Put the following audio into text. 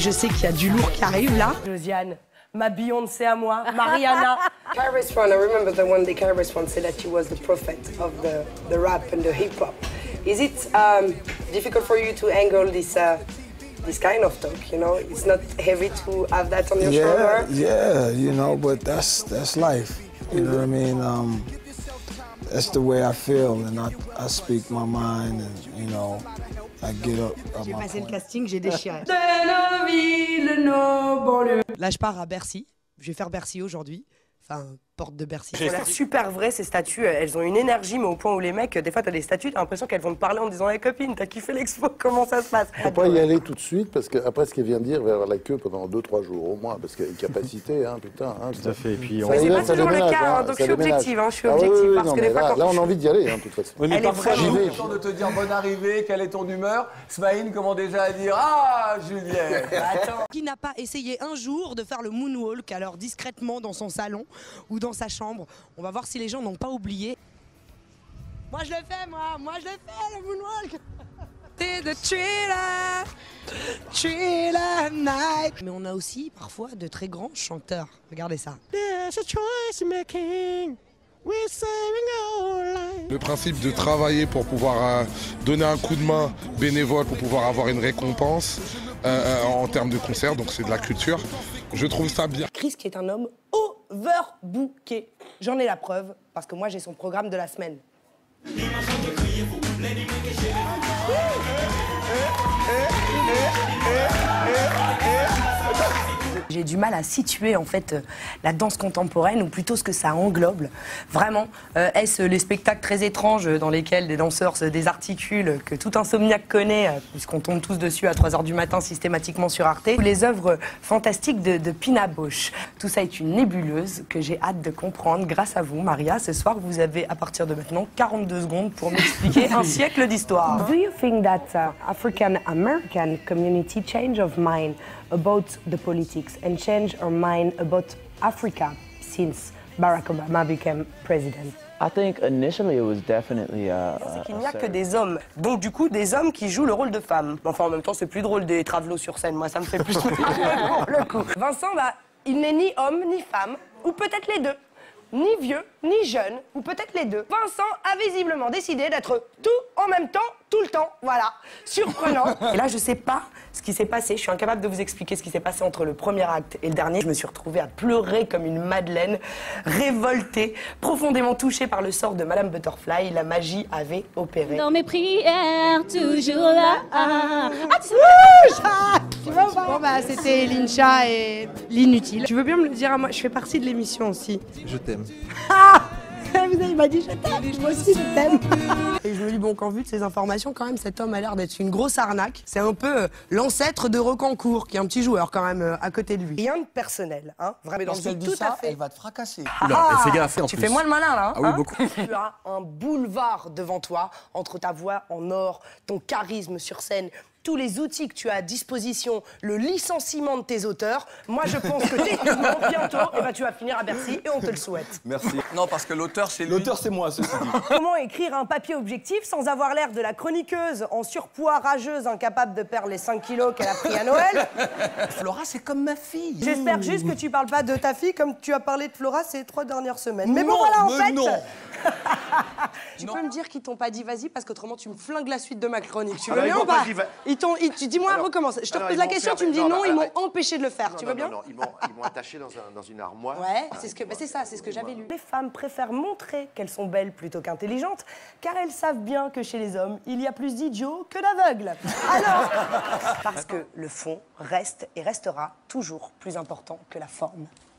Je sais qu'il y a du lourd qui arrive là. Josiane, ma Beyoncé à moi, Mariana. KRS-One, I remember the one day KRS-One said that he was the prophet of the rap and the hip hop. Is it difficult for you to angle this kind of talk? You know, it's not heavy to have that on your shoulder. Yeah, you know, but that's life. You know what I mean? That's the way I feel, and I speak my mind, and you know, I get up. J'ai passé le casting, j'ai déchiré. De nos villes, nos banlieues. Là, je pars à Bercy. Je vais faire Bercy aujourd'hui. Enfin, porte de Bercy. Elles ont l'air super vraies, ces statues. Elles ont une énergie, mais au point où les mecs, des fois, t'as des statues, t'as l'impression qu'elles vont te parler en disant hey, copine, t'as kiffé l'expo, comment ça se passe? Faut pas y aller tout de suite, parce qu'après ce qu'elle vient de dire, il va y avoir la queue pendant 2-3 jours au moins, parce qu'il y a une capacité, hein, putain. Hein, tout à fait. Et puis, c'est pas toujours le cas, hein, donc je suis objective. Hein, je suis objective oui, parce non, que des fois, là, on a envie d'y aller, hein, de toute façon. Oui, mais parfois, j'y vais. le temps de te dire bonne arrivée, quelle est ton humeur. Smaïn commence déjà à dire ah, Juliette. Attends. Qui n'a pas essayé un jour de faire le moonwalk, alors discrètement dans son salon ou dans sa chambre? On va voir si les gens n'ont pas oublié. Moi je le fais, moi je le fais, le moonwalk. C'est the thriller night. Mais on a aussi parfois de très grands chanteurs. Regardez ça. There's a choice making. We're saving our life. Le principe de travailler pour pouvoir donner un coup de main bénévole, pour pouvoir avoir une récompense en termes de concert, donc c'est de la culture. Je trouve ça bien. Chris qui est un homme overbooké. J'en ai la preuve, parce que moi j'ai son programme de la semaine. J'ai du mal à situer en fait la danse contemporaine ou plutôt ce que ça englobe. Vraiment, est-ce les spectacles très étranges dans lesquels des danseurs se désarticulent, que tout insomniaque connaît, puisqu'on tombe tous dessus à 3h du matin systématiquement sur Arte, ou les œuvres fantastiques de Pina Bausch. Tout ça est une nébuleuse que j'ai hâte de comprendre grâce à vous, Maria. Ce soir, vous avez à partir de maintenant 42 secondes pour m'expliquer un siècle d'histoire. Do you think that African-American community change of mind about the politics and change our mind about Africa since Barack Obama became president? I think initially it was definitely C'est qu'il n'y a que des hommes. Donc du coup, des hommes qui jouent le rôle de femmes. Enfin, en même temps, c'est plus drôle des travelots sur scène. Moi, ça me fait plus pour le coup. Vincent, bah, il n'est ni homme ni femme, ou peut-être les deux. Ni vieux, ni jeune, ou peut-être les deux. Vincent a visiblement décidé d'être tout en même temps, tout le temps. Voilà. Surprenant. Et là, je sais pas ce qui s'est passé. Je suis incapable de vous expliquer ce qui s'est passé entre le premier acte et le dernier. Je me suis retrouvée à pleurer comme une madeleine, révoltée, profondément touchée par le sort de Madame Butterfly. La magie avait opéré. Dans mes prières, toujours là. Ah, tu vois ou pas? Bon, bah, c'était Lincha et l'inutile. Tu veux bien me le dire à moi? Je fais partie de l'émission aussi. Je t'aime. Ah! Il m'a dit je t'aime, moi aussi je t'aime. Et je me dis bon, qu'en vue de ces informations, quand même, cet homme a l'air d'être une grosse arnaque. C'est un peu l'ancêtre de Rocancourt, qui est un petit joueur quand même à côté de lui. Rien de personnel, hein. Vraiment, Parce qu'elle dit tout ça, à fait. elle va te fracasser. Oula, fais gaffe en Tu plus. fais moins le malin là, hein. Ah oui, beaucoup. Tu as un boulevard devant toi, entre ta voix en or, ton charisme sur scène, tous les outils que tu as à disposition, le licenciement de tes auteurs. Moi, je pense que techniquement, bientôt, eh ben, tu vas finir à Bercy et on te le souhaite. Merci. Non, parce que l'auteur, c'est lui. L'auteur, c'est moi, ceci dit. Comment écrire un papier objectif sans avoir l'air de la chroniqueuse en surpoids rageuse incapable de perdre les 5 kilos qu'elle a pris à Noël? Flora, c'est comme ma fille. J'espère juste que tu parles pas de ta fille comme tu as parlé de Flora ces 3 dernières semaines. Mais bon, voilà, en fait... Non. Tu peux me dire qu'ils t'ont pas dit vas-y parce qu'autrement tu me flingues la suite de ma chronique. Tu veux Alors, bien ils ou m'ont pas pas? dit Tu dis-moi, recommence. Je te alors, pose ils la m'ont question, tu me fermé- dis non, non, non, ils m'ont non, empêché de le faire. Tu veux bien? Non, ils m'ont attaché dans une armoire. Ouais, c'est ce que, c'est ça, c'est ce que j'avais lu. Les femmes préfèrent montrer qu'elles sont belles plutôt qu'intelligentes, car elles savent bien que chez les hommes, il y a plus d'idiots que d'aveugles. Alors, parce que le fond reste et restera toujours plus important que la forme.